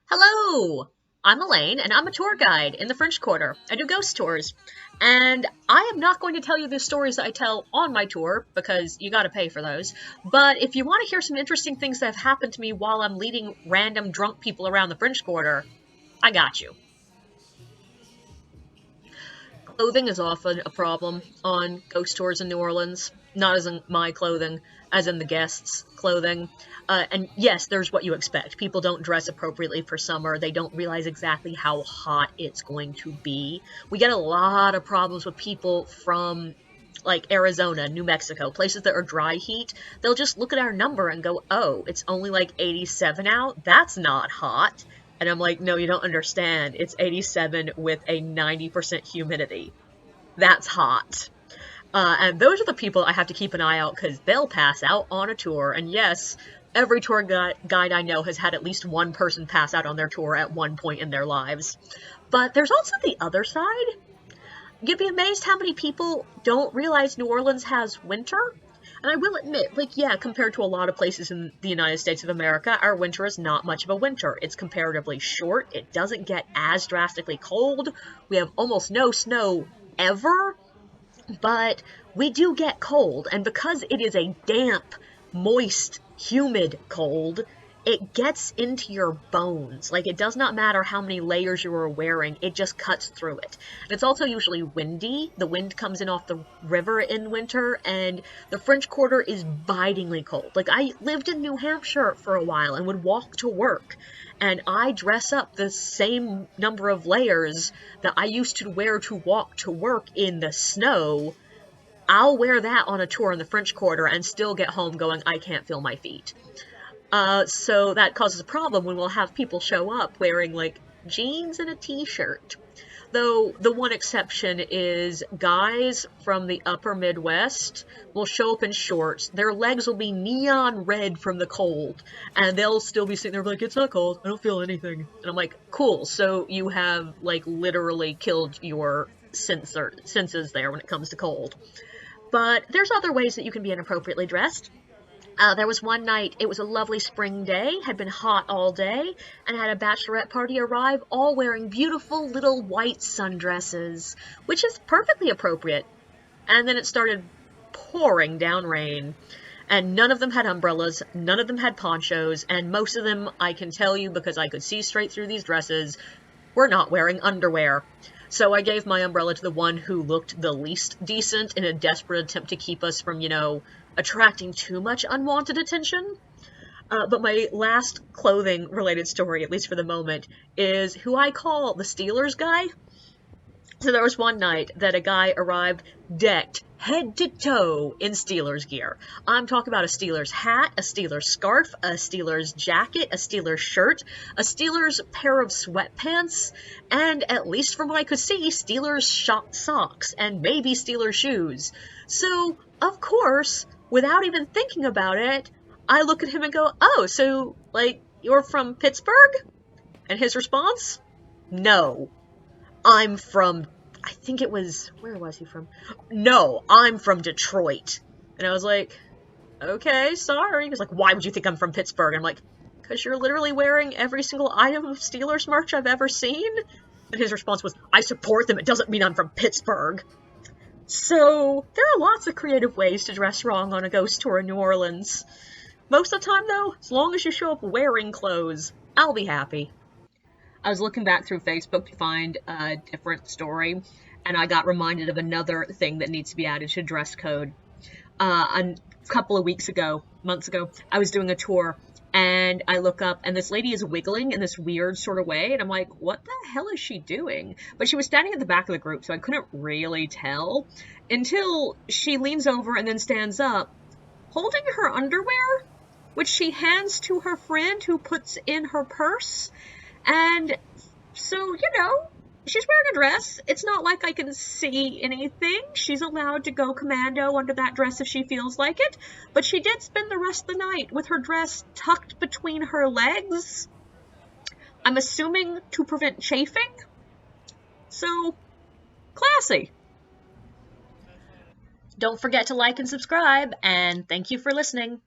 Hello! I'm Elaine, and I'm a tour guide in the French Quarter. I do ghost tours. And I am not going to tell you the stories that I tell on my tour, because you gotta pay for those. But if you want to hear some interesting things that have happened to me while I'm leading random drunk people around the French Quarter, I got you. Clothing is often a problem on ghost tours in New Orleans. Not as in my clothing, as in the guests' clothing. And yes, there's what you expect. People don't dress appropriately for summer. They don't realize exactly how hot it's going to be. We get a lot of problems with people from like Arizona, New Mexico, places that are dry heat. They'll just look at our number and go, oh, it's only like 87 out? That's not hot. And I'm like, no, you don't understand. It's 87 with a 90% humidity. That's hot. And those are the people I have to keep an eye out because they'll pass out on a tour. And yes, every tour guide I know has had at least one person pass out on their tour at one point in their lives. But there's also the other side. You'd be amazed how many people don't realize New Orleans has winter. And I will admit, like, yeah, compared to a lot of places in the United States of America, our winter is not much of a winter. It's comparatively short. It doesn't get as drastically cold. We have almost no snow ever, but we do get cold. And because it is a damp, moist, humid cold, it gets into your bones. Like, it does not matter how many layers you are wearing, it just cuts through it. And it's also usually windy. The wind comes in off the river in winter, and the French Quarter is bitingly cold. Like, I lived in New Hampshire for a while and would walk to work, and I dress up the same number of layers that I used to wear to walk to work in the snow. I'll wear that on a tour in the French Quarter and still get home going, I can't feel my feet. So that causes a problem when we'll have people show up wearing, like, jeans and a t-shirt. Though the one exception is guys from the upper Midwest will show up in shorts. Their legs will be neon red from the cold, and they'll still be sitting there like, it's not cold, I don't feel anything. And I'm like, cool, so you have, like, literally killed your senses there when it comes to cold. But there's other ways that you can be inappropriately dressed. There was one night, it was a lovely spring day, had been hot all day, and had a bachelorette party arrive, all wearing beautiful little white sundresses, which is perfectly appropriate. And then it started pouring down rain, and none of them had umbrellas, none of them had ponchos, and most of them, I can tell you because I could see straight through these dresses, were not wearing underwear. So I gave my umbrella to the one who looked the least decent in a desperate attempt to keep us from, attracting too much unwanted attention. But my last clothing-related story, at least for the moment, is who I call the Steelers guy. So there was one night that a guy arrived decked head to toe in Steelers gear. I'm talking about a Steelers hat, a Steelers scarf, a Steelers jacket, a Steelers shirt, a Steelers pair of sweatpants, and at least from what I could see, Steelers socks, and maybe Steelers shoes. So, of course, without even thinking about it, I look at him and go, oh, so, like, you're from Pittsburgh? And his response? No. I'm from, I think it was, where was he from? No, I'm from Detroit. And I was like, okay, sorry. He was like, why would you think I'm from Pittsburgh? And I'm like, because you're literally wearing every single item of Steelers merch I've ever seen. And his response was, I support them. It doesn't mean I'm from Pittsburgh. So there are lots of creative ways to dress wrong on a ghost tour in New Orleans. Most of the time, though, as long as you show up wearing clothes, I'll be happy. I was looking back through Facebook to find a different story, and I got reminded of another thing that needs to be added to dress code. A couple of months ago, I was doing a tour, and I look up, and this lady is wiggling in this weird sort of way, and I'm like, what the hell is she doing? But she was standing at the back of the group, so I couldn't really tell, until she leans over and then stands up, holding her underwear, which she hands to her friend who puts in her purse. And so, she's wearing a dress. It's not like I can see anything. She's allowed to go commando under that dress if she feels like it. But she did spend the rest of the night with her dress tucked between her legs. I'm assuming to prevent chafing. So, classy. Don't forget to like and subscribe, and thank you for listening.